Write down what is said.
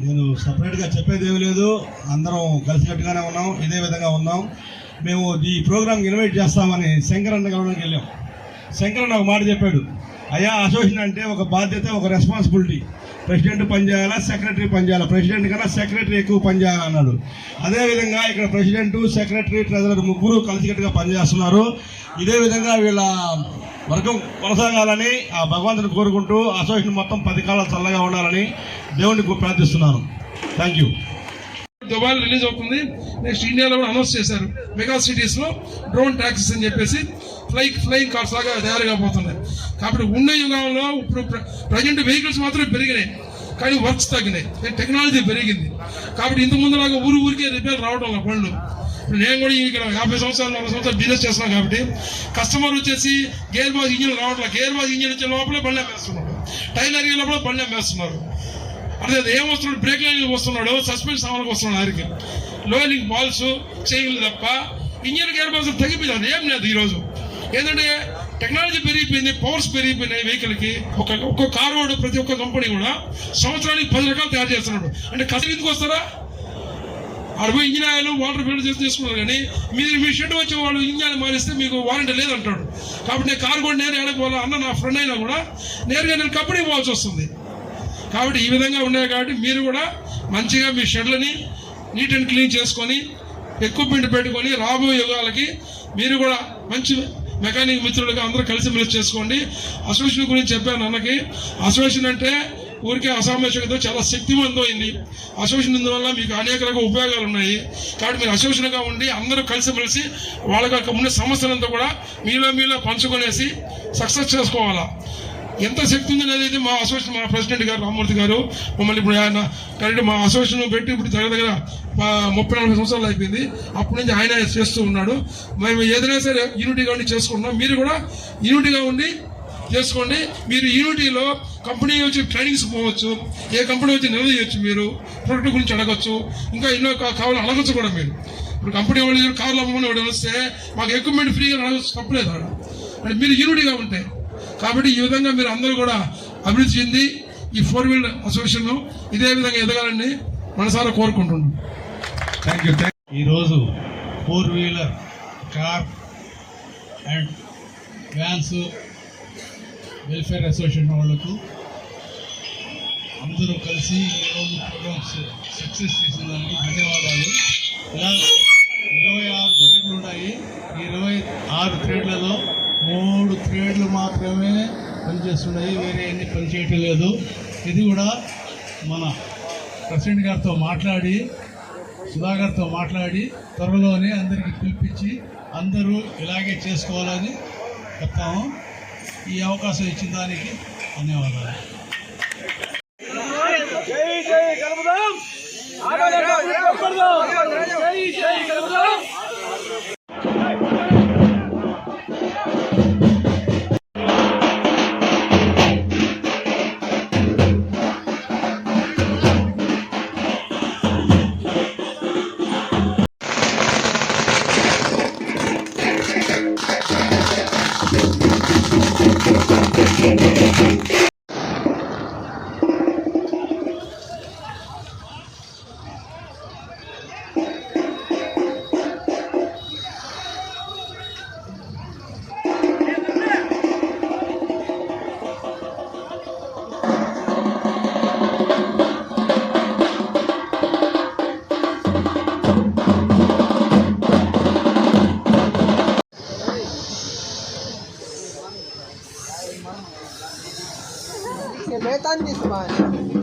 నేను సపరేట్గా చెప్పేది ఏమీ లేదు. అందరం కలిసినట్టుగానే ఉన్నాం, ఇదే విధంగా ఉన్నాం. మేము ఈ ప్రోగ్రామ్కి ఇన్వైట్ చేస్తామని శంకరన్న గౌరవానికి వెళ్ళాం. శంకరన్న ఒక మాట చెప్పాడు, అయ్యా అసోసియేషన్ అంటే ఒక బాధ్యత, ఒక రెస్పాన్సిబిలిటీ. ప్రెసిడెంట్ పనిచేయాలా, సెక్రటరీ పనిచేయాలా, ప్రెసిడెంట్ కన్నా సెక్రటరీ ఎక్కువ పనిచేయాలా అన్నాడు. అదేవిధంగా ఇక్కడ ప్రెసిడెంట్, సెక్రటరీ, ట్రెజరర్ ముగ్గురు కలిసికట్టుగా పనిచేస్తున్నారు. ఇదే విధంగా వీళ్ళ వర్గం కొనసాగాలని ఆ భగవంతుని కోరుకుంటూ అసోసియేషన్ మొత్తం 10 కాలాలు చల్లగా ఉండాలని దేవుడిని ప్రార్థిస్తున్నాను. Thank you. దుబాయ్ రిలీజ్ అవుతుంది. నెక్స్ట్ ఇండియాలో కూడా అనౌన్స్ చేశారు, మెగా సిటీస్లో డ్రోన్ ట్యాక్సీస్ అని చెప్పేసి ఫ్లయింగ్ కార్స్ లాగా తయారు కాబోతున్నాయి. కాబట్టి ఉన్న యుగంలో ఇప్పుడు ప్రజెంట్ వెహికల్స్ మాత్రమే పెరిగినాయి, కానీ వర్క్స్ తగ్గినాయి, టెక్నాలజీ పెరిగింది. కాబట్టి ఇంతకుముందులాగా ఊరికే రిపేర్ రావడం నా పనులు. ఇప్పుడు నేను కూడా ఇక్కడ 50 సంవత్సరాలు 40 సంవత్సరాలు బిజినెస్ చేస్తున్నాను. కాబట్టి కస్టమర్ వచ్చేసి గేర్ బాక్స్ ఇంజిన్ రావట్లేదు, గేర్ బాక్స్ ఇంజిన్ వచ్చే లోపలే బండి అమ్మేస్తున్నారు, టైలర్ లోపల బండి అమ్మేస్తున్నారు. అదే ఏం వస్తున్నాడు, బ్రేక్ లైన్ వస్తున్నాడు, సస్పెన్స్ సామాన్లకు వస్తున్నాడు, ఆరికి లోలింగ్ బాల్స్ చేయలు తప్ప ఇంజిన్ గేర్ బాక్స్ తగ్గిపోయింది. ఏం లేదు ఈరోజు. ఏంటంటే టెక్నాలజీ పెరిగిపోయింది, పవర్స్ పెరిగిపోయినాయి వెహికల్కి. ఒక్క కారు వాడు ప్రతి ఒక్క కంపెనీ కూడా సంవత్సరానికి 10 రకాలు తయారు చేస్తున్నాడు. అంటే కష్టం ఎందుకు వస్తారా? అరవై ఇంజిన్ ఆయిల్ వాటర్ ఫిల్టర్ చేసి తీసుకున్నారు, కానీ మీరు మీ షెడ్ వచ్చే వాళ్ళు ఇంజిన్ మారిస్తే మీకు వారంటీ లేదంటాడు. కాబట్టి నేను కారు కూడా నేరు ఏడకపోవాలా అన్న నా ఫ్రెండ్ అయినా కూడా నేరుగా నేను కంపెనీ పోవాల్సి వస్తుంది. కాబట్టి ఈ విధంగా ఉన్నాయి. కాబట్టి మీరు కూడా మంచిగా మీ షెడ్లని నీట్ అండ్ క్లీన్ చేసుకొని ఎక్విప్మెంట్ పెట్టుకొని రాబోయే యుగాలకి మీరు కూడా మంచి మెకానిక్ మిత్రులుగా అందరూ కలిసిమెలిసి చేసుకోండి. అసోసియేషన్ గురించి చెప్పాను అన్నకి. అసోసియేషన్ అంటే ఊరికే అసామేషంతో చాలా శక్తివంతమైంది. అసోసియేషన్ వల్ల మీకు అనేక రకాల ఉపయోగాలు ఉన్నాయి. కాబట్టి మీరు అసోసియేషన్గా ఉండి అందరూ కలిసిమెలిసి వాళ్ళకి ఉన్న సమస్యలంతా కూడా మీలో పంచుకొనేసి సక్సెస్ చేసుకోవాలా. ఎంత శక్తి ఉంది అనేది మా అసోసియేషన్, మా ప్రెసిడెంట్ గారు రామ్మూర్తి గారు మమ్మల్ని ఇప్పుడు ఆయన కరెక్ట్ మా అసోసియేషన్ పెట్టి ఇప్పుడు దగ్గర 30-40 సంవత్సరాలు అయిపోయింది. అప్పటి నుంచి ఆయన చేస్తూ ఉన్నాడు. మేము ఏదైనా సరే యూనిటీగా ఉండి చేసుకుంటున్నాం. మీరు కూడా యూనిటీగా ఉండి చేసుకోండి. మీరు యూనిటీలో కంపెనీ వచ్చి ట్రైనింగ్స్ పోవచ్చు, ఏ కంపెనీ వచ్చి నిలదీయచ్చు, మీరు ప్రొడక్ట్ గురించి అడగచ్చు, ఇంకా ఎన్నో కావాలని అడగచ్చు కూడా. మీరు ఇప్పుడు కంపెనీ వాళ్ళు కార్లు అమ్మని వాడు వస్తే మాకు ఎక్విప్మెంట్ ఫ్రీగా అడగచ్చు, తప్పలేదు ఆడ. అంటే మీరు యూనిటీగా ఉంటాయి. కాబట్టి ఈ విధంగా మీరు అందరూ కూడా అభివృద్ధి చెంది ఈ 4 వీలర్ అసోసియేషన్ ఇదే విధంగా ఎదగాలని మనసారా కోరుకుంటున్నాను. Thank you. ఈరోజు 4 wheeler car and vans welfare association వాళ్ళకు అందరూ కలిసి ఈరోజు ప్రోగ్రామ్స్ సక్సెస్ చేసిన దానికి ధన్యవాదాలు. ఇలా 26 ట్రేడ్లు ఉన్నాయి. ఈ 26 ట్రేడ్లలో 3 ట్రేడ్లు మాత్రమే పనిచేస్తున్నాయి, వేరే అన్ని పనిచేయటం లేదు. ఇది కూడా మన ప్రెసిడెంట్ గారితో మాట్లాడి, సుధాకర్తో మాట్లాడి త్వరలోనే అందరికీ పిలిపించి అందరూ ఇలాగే చేసుకోవాలని చెప్తాము. ఈ అవకాశం ఇచ్చిన దానికి ధన్యవాదాలు. Sebetan di Spanya.